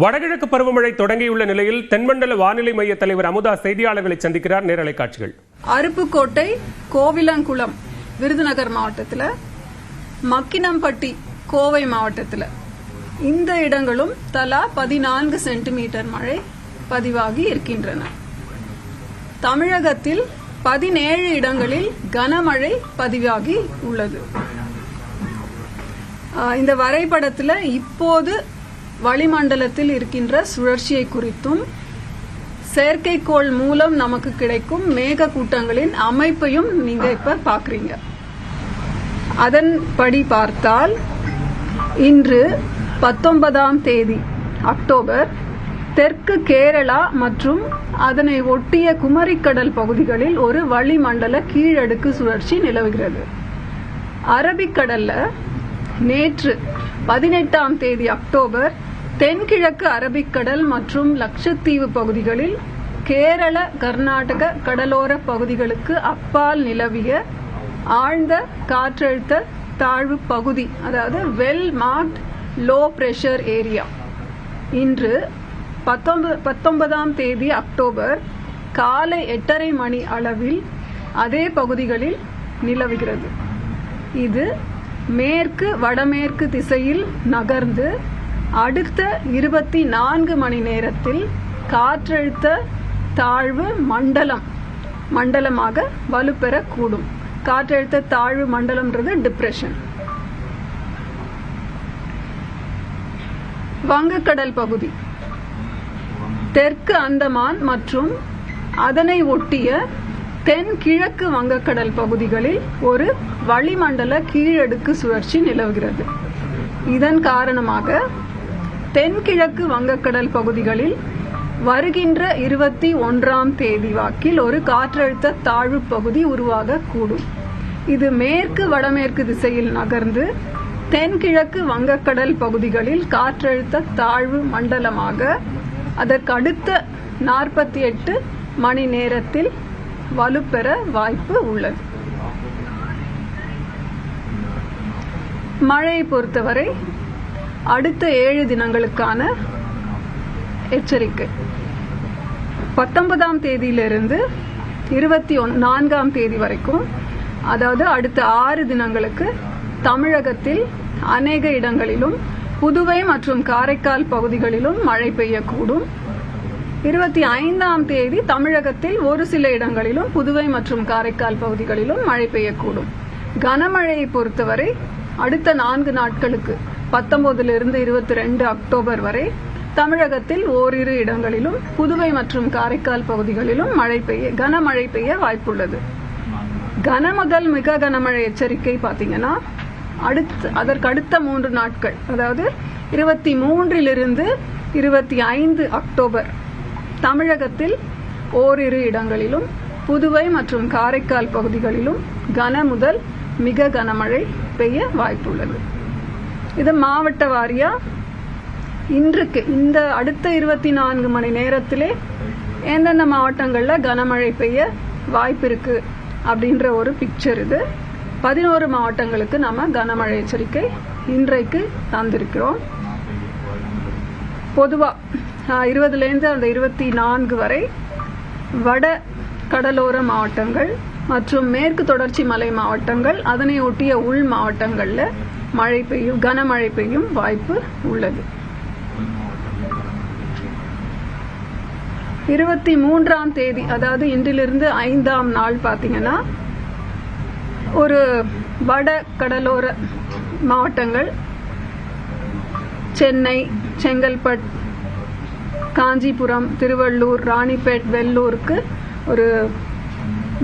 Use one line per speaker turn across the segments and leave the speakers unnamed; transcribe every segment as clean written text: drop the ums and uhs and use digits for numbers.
வடகிழக்கு பருவமழை தொடங்கியுள்ள நிலையில் தென்மண்டல வானிலை மைய தலைவர் அமுதா செய்தியாளர்களை சந்திக்கிறார். நேரலை காட்சிகள்.
அருப்புக்கோட்டை, கோவிலங்குளம் விருதுநகர் மாவட்டத்தில், மக்கினம்பட்டி கோவை மாவட்டத்தில் இந்த இடங்களும் தலா 14 சென்டிமீட்டர் மழை பதிவாகி இருக்கின்றன. தமிழகத்தில் 17 இடங்களில் கனமழை பதிவாகி உள்ளது. இந்த வரைபடத்தில் இப்போது வளிமண்டலத்தில் இருக்கின்ற சுழற்சியை குறித்தும் செயற்கைக்கோள் மூலம் நமக்கு கிடைக்கும் மேக கூட்டங்களின் அமைப்பையும் நீங்க இப்ப பாக்குறீங்க. அதன்படி பார்த்தால் இன்று 19ஆம் தேதி அக்டோபர் தெற்கு கேரளா மற்றும் அதனை ஒட்டிய குமரிக்கடல் பகுதிகளில் ஒரு வளிமண்டல கீழடுக்கு சுழற்சி நிலவுகிறது. அரபிக்கடல்ல நேற்று 18ஆம் தேதி அக்டோபர் தென்கிழக்கு அரபிக்கடல் மற்றும் லட்சத்தீவு பகுதிகளில் கேரள கர்நாடக கடலோர பகுதிகளுக்கு அப்பால் நிலவிய ஆழ்ந்த காற்றழுத்த தாழ்வு பகுதி, அதாவது well marked low pressure area, இன்று 19ஆம் தேதி அக்டோபர் காலை 8:30 மணி அளவில் அதே பகுதிகளில் நிலவுகிறது. இது மேற்கு வடமேற்கு திசையில் நகர்ந்து அடுத்த 24 மணி நேரத்தில் காற்றழுத்த தாழ்வு மண்டலமாக வலுப்பெறக்கூடும். காற்றழுத்த தாழ்வு மண்டலம்ன்றது டிப்ரெஷன். வங்கக்கடல் பகுதி, தெற்கு அந்தமான் மற்றும் அதனை ஒட்டிய தென்கிழக்கு வங்கக்கடல் பகுதிகளில் ஒரு வளிமண்டல கீழடுக்கு சுழற்சி நிலவுகிறது. இதன் காரணமாக தென்கிழக்கு வங்கக்கடல் பகுதிகளில் வருகின்ற 21ஆம் தேதி வாக்கில் ஒரு காற்றழுத்த தாழ்வு பகுதி உருவாகக்கூடும். இது மேற்கு வடமேற்கு திசையில் நகர்ந்து தென்கிழக்கு வங்கக்கடல் பகுதிகளில் காற்றழுத்த தாழ்வு மண்டலமாக அதற்கு அடுத்த 48 மணி நேரத்தில் வலுப்பெற வாய்ப்பு உள்ளது. மழையை பொறுத்தவரை அடுத்த 7 தினங்களுக்கான எச்சரிக்கை. 19ஆம் தேதியிலிருந்து 24ஆம் தேதி வரைக்கும், அதாவது அடுத்த 6 தினங்களுக்கு தமிழகத்தில் அநேக இடங்களிலும் புதுவை மற்றும் காரைக்கால் பகுதிகளிலும் மழை பெய்யக்கூடும். 25ஆம் தேதி தமிழகத்தில் ஒரு சில இடங்களிலும் புதுவை மற்றும் காரைக்கால் பகுதிகளிலும் மழை பெய்யக்கூடும். கனமழையை பொறுத்தவரை அடுத்த 4 நாட்களுக்கு 19லிருந்து 22 அக்டோபர் வரை தமிழகத்தில் ஓரிரு இடங்களிலும் புதுவை மற்றும் காரைக்கால் பகுதிகளிலும் கனமழை பெய்ய வாய்ப்புள்ளது. கன முதல் மிக கனமழை எச்சரிக்கை பாத்தீங்கன்னா அதற்கு அடுத்த 3 நாட்கள், அதாவது 23லிருந்து 25 அக்டோபர் தமிழகத்தில் ஓரிரு இடங்களிலும் புதுவை மற்றும் காரைக்கால் பகுதிகளிலும் கன முதல் மிக கனமழை பெய்ய வாய்ப்புள்ளது. இது மாவட்ட வாரியா இன்றைக்கு இந்த அடுத்த 24 மணி நேரத்திலே எந்தெந்த மாவட்டங்கள்ல கனமழை பெய்ய வாய்ப்பு இருக்கு அப்படின்ற ஒரு பிக்சர். இது 11 மாவட்டங்களுக்கு நாம கனமழை எச்சரிக்கை இன்றைக்கு தந்திருக்கிறோம். பொதுவா 20லேருந்து அந்த 24 வரை வட கடலோர மாவட்டங்கள் மற்றும் மேற்கு தொடர்ச்சி மலை மாவட்டங்கள், அதனை ஒட்டிய உள் மாவட்டங்கள்ல கனமழை பெய்யும் வாய்ப்பு உள்ளது. 23ஆம் தேதி, அதாவது இன்றிலிருந்து 5ஆம் நாள் பாத்தீங்கன்னா ஒரு வட கடலோர மாவட்டங்கள் சென்னை, செங்கல்பட்டு, காஞ்சிபுரம், திருவள்ளூர், ராணிப்பேட், வெள்ளூருக்கு ஒரு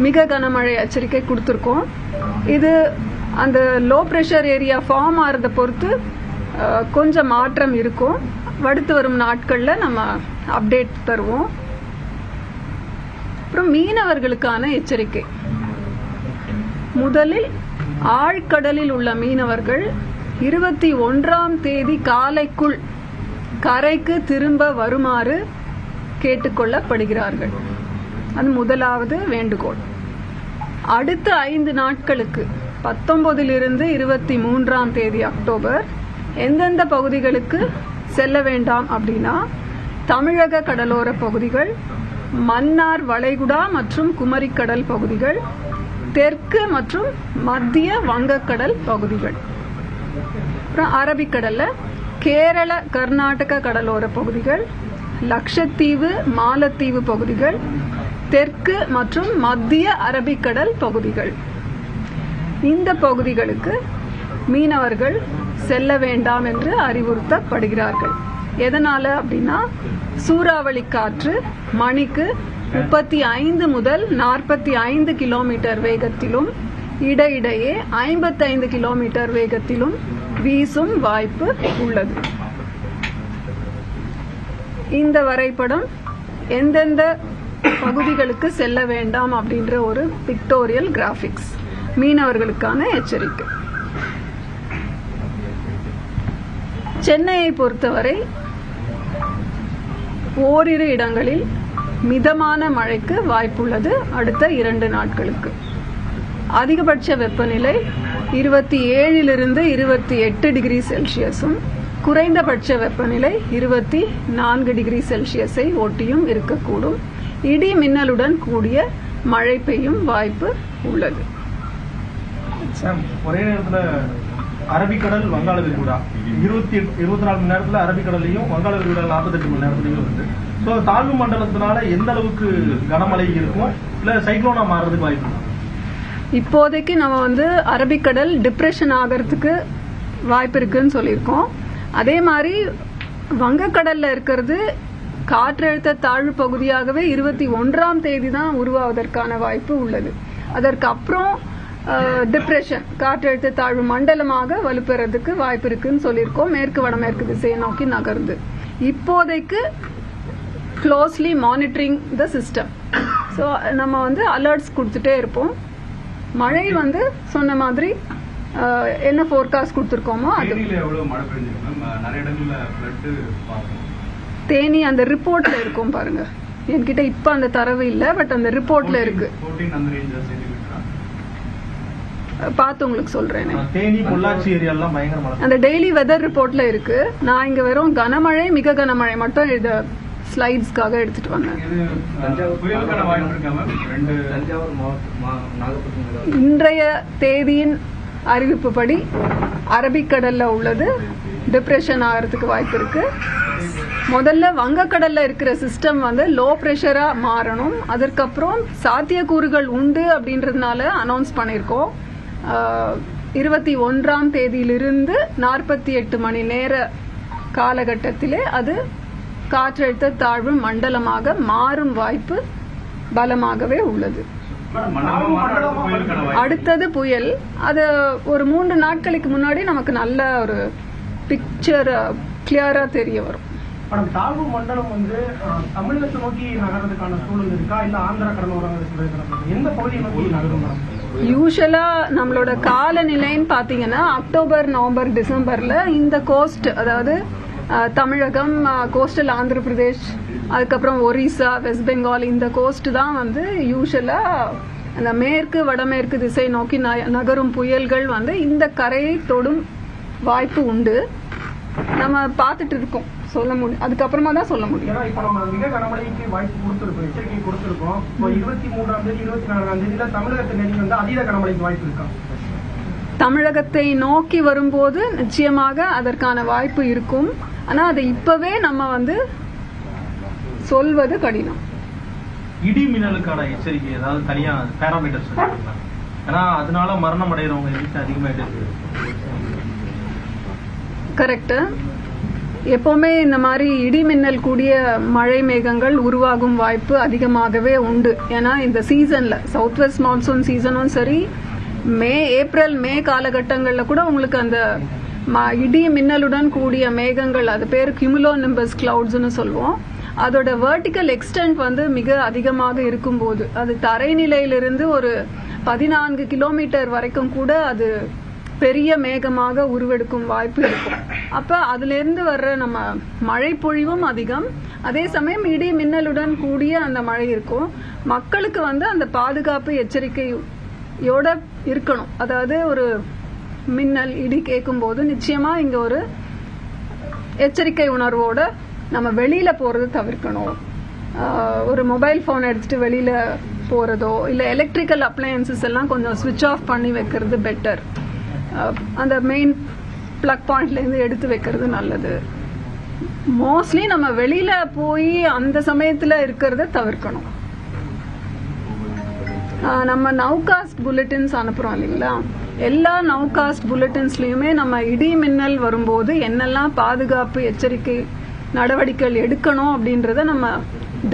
மிக கனமழை எச்சரிக்கை கொடுத்திருக்கோம். இது அந்த லோ பிரஷர் ஏரியா ஃபார்ம் ஆறத பொறுத்து கொஞ்சம் மாற்றம் இருக்கும். அடுத்து வரும் நாட்கள்ல நம்ம அப்டேட் தருவோம். அப்புறம் மீனவர்களுக்கான எச்சரிக்கை. முதலில் ஆழ்கடலில் உள்ள மீனவர்கள் 21ஆம் தேதி காலைக்குள் கரைக்கு திரும்ப வருமாறு கேட்டுக்கொள்ளப்படுகிறார்கள். அது முதலாவது வேண்டுகோள். அடுத்த 5 நாட்களுக்கு 19லிருந்து 23ஆம் தேதி அக்டோபர் எந்தெந்த பகுதிகளுக்கு செல்ல வேண்டாம் அப்படின்னா தமிழக கடலோர பகுதிகள், மன்னார் வளைகுடா மற்றும் குமரிக்கடல் பகுதிகள், தெற்கு மற்றும் மத்திய வங்கக்கடல் பகுதிகள். அப்புறம் அரபிக்கடல்ல கேரள கர்நாடக கடலோர பகுதிகள், லட்சத்தீவு மாலத்தீவு பகுதிகள், தெற்கு மற்றும் மத்திய அரபிக்கடல் பகுதிகள். இந்த பகுதிகளுக்கு மீனவர்கள் செல்ல வேண்டாம் என்று அறிவுறுத்தப்படுகிறார்கள். எதனால அப்படின்னா சூறாவளி காற்று மணிக்கு 35 முதல் 45 கிலோமீட்டர் வேகத்திலும் இடையிடையே 55 கிலோமீட்டர் வேகத்திலும் வீசும் வாய்ப்பு உள்ளது. இந்த வரைபடம் எந்தெந்த பகுதிகளுக்கு செல்ல வேண்டாம் அப்படின்ற ஒரு பிக்டோரியல் கிராபிக்ஸ், மீனவர்களுக்கான எச்சரிக்கை. சென்னையை பொறுத்தவரை ஓரிரு இடங்களில் மிதமான மழைக்கு வாய்ப்புள்ளது. அடுத்த 2 நாட்களுக்கு அதிகபட்ச வெப்பநிலை 27 to 28 டிகிரி செல்சியஸும் குறைந்தபட்ச வெப்பநிலை 24 டிகிரி செல்சியஸை ஒட்டியும் இருக்கக்கூடும். இடி மின்னலுடன் கூடிய மழை பெய்யும் வாய்ப்பு உள்ளது.
ஒரே நேரத்துல அரபிக்கடல், வங்காள விரிகுடா 24 மணி நேரத்துல அரபிக்கடலையும் வங்காள விரிகுடா 48 மணி நேரத்துலயும் இருக்கு. ஸோ தாழ்வு மண்டலத்தினால எந்த அளவுக்கு கனமழை இருக்கும், இல்ல சைக்ளோனா மாறுறதுக்கு வாய்ப்பு?
இப்போதைக்கு நம்ம அரபிக்கடல் டிப்ரெஷன் ஆகிறதுக்கு வாய்ப்பு இருக்குன்னு சொல்லியிருக்கோம். அதே மாதிரி வங்கக்கடல்ல இருக்கிறது காற்றழுத்த தாழ்வு பகுதியாகவே 21ஆம் தேதி தான் உருவாவதற்கான வாய்ப்பு உள்ளது. அதற்கு அப்புறம் டிப்ரெஷன், காற்றழுத்த தாழ்வு மண்டலமாக வலுப்பெறதுக்கு வாய்ப்பு இருக்குன்னு சொல்லியிருக்கோம். மேற்கு வடமேற்கு திசையை நோக்கி நகர்ந்து இப்போதைக்கு closely monitoring the system. So நம்ம அலர்ட்ஸ் கொடுத்துட்டே இருப்போம். மழை சொன்ன மாதிரி என்ன ஃபோர்காஸ்ட் கொடுத்துருக்கோமோ அது. தேனி அந்த ரிப்போர்ட்ல இருக்கும் பாருங்க. என்கிட்ட இப்ப அந்த தரவு இல்ல, பட் அந்த ரிப்போர்ட்ல இருக்கு. பார்த்து உங்களுக்கு சொல்றேன். அந்த டெய்லி வெதர் ரிப்போர்ட்ல இருக்கு. நான் இங்க வெறும் கனமழை, மிக கனமழை மட்டும் இத ஸ்லைட்ஸ்க்காக எடுத்துட்டு வந்தேன். இன்றைய தேதியின் அறிவிப்புப்படி அரபிக்கடல்ல உள்ளது டிப்ரெஷன் ஆகிறதுக்கு வாய்ப்பு இருக்கு. முதல்ல வங்கக்கடல்ல இருக்கிற சிஸ்டம் லோ பிரஷரா மாறணும். அதற்கப்புறம் சாத்தியக்கூறுகள் உண்டு அப்படின்றதுனால அனௌன்ஸ் பண்ணியிருக்கோம். 21ஆம் தேதியிலிருந்து 48 மணி நேர காலகட்டத்திலே அது காற்றழுத்த தாழ்வு மண்டலமாக மாறும் வாய்ப்பு பலமாகவே உள்ளது. அடுத்தது புயல். அது ஒரு 3 நாட்களுக்கு முன்னாடி நமக்கு நல்ல ஒரு பிக்சர் கிளியரா தெரிய வரும்.
தாழ்வு மண்டலம் தமிழகத்தை நோக்கி நகர்றதுக்கான சூழல் இருக்கா, இல்ல ஆந்திரா கடலோரம் எந்த பகுதியை நோக்கி நகரும்?
யூஸ்வலா நம்மளோட காலநிலைன்னு பாத்தீங்கன்னா அக்டோபர், நவம்பர், டிசம்பர்ல இந்த கோஸ்ட், அதாவது தமிழகம், கோஸ்டல் ஆந்திர பிரதேஷ், அதுக்கப்புறம் ஒரிசா, வெஸ்ட் பெங்கால், இந்த கோஸ்ட் தான் யூஸ்வலா அந்த மேற்கு வடமேற்கு திசை நோக்கி நகரும் புயல்கள் இந்த கரையை தொடும் வாய்ப்பு உண்டு. நம்ம பார்த்துட்டு இருக்கோம். சொல்ல முடியும், அதுக்கப்புறமா தான் சொல்ல முடியும்.
இப்ப நம்ம மிக கனமழைக்கு வாய்ப்பு கொடுத்திருக்கோம், எச்சரிக்கை கொடுத்திருக்கோம். 23ஆம் தேதி 24ஆம் தேதியில தமிழகத்தை நெருங்கி அதீத கனமழைக்கு வாய்ப்பு இருக்கா?
தமிழகத்தை நோக்கி வரும்போது நிச்சயமாக அதற்கான வாய்ப்பு இருக்கும். ஆனா அதை இப்பவே நம்ம சொல்வது கடினம்.
இடி மின்னலுக்கான எச்சரிக்கை ஏதாவது தனியா பேராமீட்டர்ஸ் இருக்கா? ஏன்னா அதனால மரணம் அடைகிறவங்க எண்ணிக்கை அதிகமாயிட்டு இருக்கு.
கரெக்ட். எப்பவுமே இந்த மாதிரி இடி மின்னல் கூடிய மழை மேகங்கள் உருவாகும் வாய்ப்பு அதிகமாகவே உண்டு. ஏன்னா இந்த சீசன்ல சவுத் வெஸ்ட் மான்சூன் சீசனும் சரி, ஏப்ரல் மே காலகட்டங்கள்ல கூட உங்களுக்கு அந்த இடி மின்னலுடன் கூடிய மேகங்கள், அது பேர் கியூமுலோ நிம்பஸ் கிளவுட்ஸ்னு சொல்லுவோம். அதோட வெர்டிக்கல் எக்ஸ்டென்ட் மிக அதிகமாக இருக்கும்போது அது தரைநிலையிலிருந்து ஒரு 14 கிலோமீட்டர் வரைக்கும் கூட அது பெரிய மேகமாக உருவெடுக்கும் வாய்ப்பு இருக்கும். அப்ப அதுல இருந்து வர்ற நம்ம மழை பொழிவும் அதிகம். அதே சமயம் இடி மின்னலுடன் கூடிய அந்த மழை இருக்கும். மக்களுக்கு அந்த பாதுகாப்பு எச்சரிக்கையோட இருக்கணும். அதாவது ஒரு மின்னல் இடி கேட்கும் போது நிச்சயமா இங்க ஒரு எச்சரிக்கை உணர்வோட நம்ம வெளியில போறது தவிர்க்கணும். ஒரு மொபைல் ஃபோன் எடுத்துட்டு வெளியில போறதோ இல்லை எலக்ட்ரிக்கல் அப்ளையன்சஸ் எல்லாம் கொஞ்சம் ஸ்விட்ச் ஆஃப் பண்ணி வைக்கிறது பெட்டர். அந்த மெயின் பிளக் பாயிண்ட்லேருந்து எடுத்து வைக்கிறது நல்லது. மோஸ்ட்லி நம்ம வெளியில போய் அந்த சமயத்தில் இருக்கிறத தவிர்க்கணும். நம்ம நவ்காஸ்ட் புல்லட்டின்ஸ் அனுப்புகிறோம் இல்லைங்களா, எல்லா நவ்காஸ்ட் புல்லட்டின்ஸ்லையுமே நம்ம இடி மின்னல் வரும்போது என்னெல்லாம் பாதுகாப்பு எச்சரிக்கை நடவடிக்கைகள் எடுக்கணும் அப்படின்றத நம்ம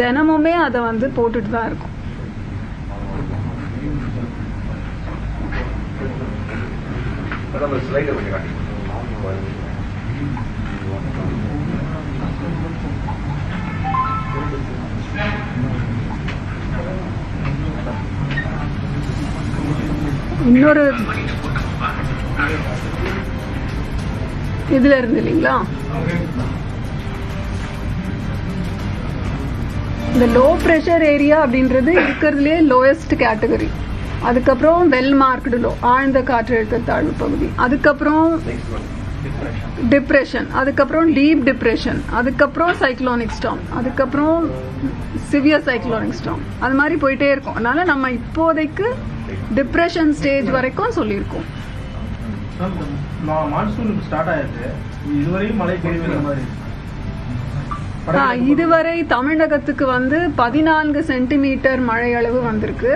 தினமுமே அதை போட்டுட்டு தான் இருக்கோம். இன்னொரு இதுல இருந்து இல்லைங்களா, இந்த லோ பிரஷர் ஏரியா அப்படின்றது இருக்கிறதுலே லோயஸ்ட் கேட்டகரி. அதுக்கப்புறம் வெல் மார்க்டு லோ, ஆழ்ந்த காற்றழுத்த தாழ்வு பகுதி. அதுக்கப்புறம் டிப்ரெஷன், அதுக்கப்புறம் டீப் டிப்ரெஷன், அதுக்கப்புறம் சைக்ளோனிக் ஸ்டார்ம், அதுக்கப்புறம் சிவியர் சைக்ளோனிக் ஸ்டார்ம். அது மாதிரி போயிட்டே இருக்கும். அதனால நம்ம இப்போதைக்கு டிப்ரெஷன் ஸ்டேஜ் வரைக்கும் சொல்லியிருக்கோம்.
மான்சூன் ஸ்டார்ட் ஆயிருக்கு, இதுவரையும் மழை பெய்யவில்லை மாதிரி.
இதுவரை தமிழகத்துக்கு 14 சென்டிமீட்டர் மழை அளவு வந்திருக்கு.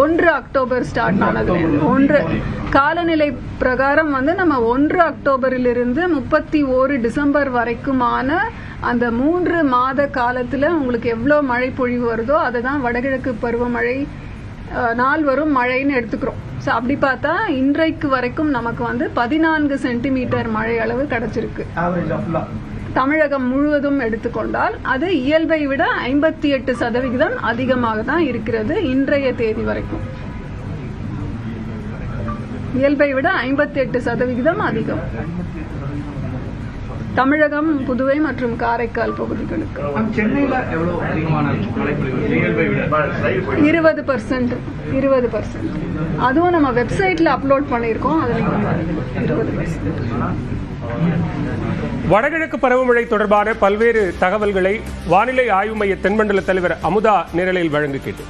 1 அக்டோபர் ஸ்டார்ட் ஆனது. காலநிலை பிரகாரம் நம்ம 1 அக்டோபரிலிருந்து 31 டிசம்பர் வரைக்குமான அந்த 3 மாத காலத்துல உங்களுக்கு எவ்வளவு மழை பொழிவு வருதோ அதை தான் வடகிழக்கு பருவமழை நாள் வரும் மழைன்னு எடுத்துக்கிறோம். ஸோ அப்படி பார்த்தா இன்றைக்கு வரைக்கும் நமக்கு 14 சென்டிமீட்டர் மழை அளவு கிடைச்சிருக்கு. தமிழகம் முழுவதும் எடுத்துக்கொண்டால் அது இயல்பை விட 58% அதிகமாக தான் இருக்கிறது. இன்றைய தேதி வரைக்கும் இயல்பை விட 58% அதிகம் தமிழகம், புதுவை மற்றும் காரைக்கால் பகுதிகளுக்கு. 20%. அதுவும் நம்ம வெப்சைட்ல அப்லோட் பண்ணியிருக்கோம். அது 20%.
வடகிழக்கு பருவமழை தொடர்பான பல்வேறு தகவல்களை வானிலை ஆய்வு மைய தென்மண்டல தலைவர் அமுதா நேரலையில் வழங்க கேட்டு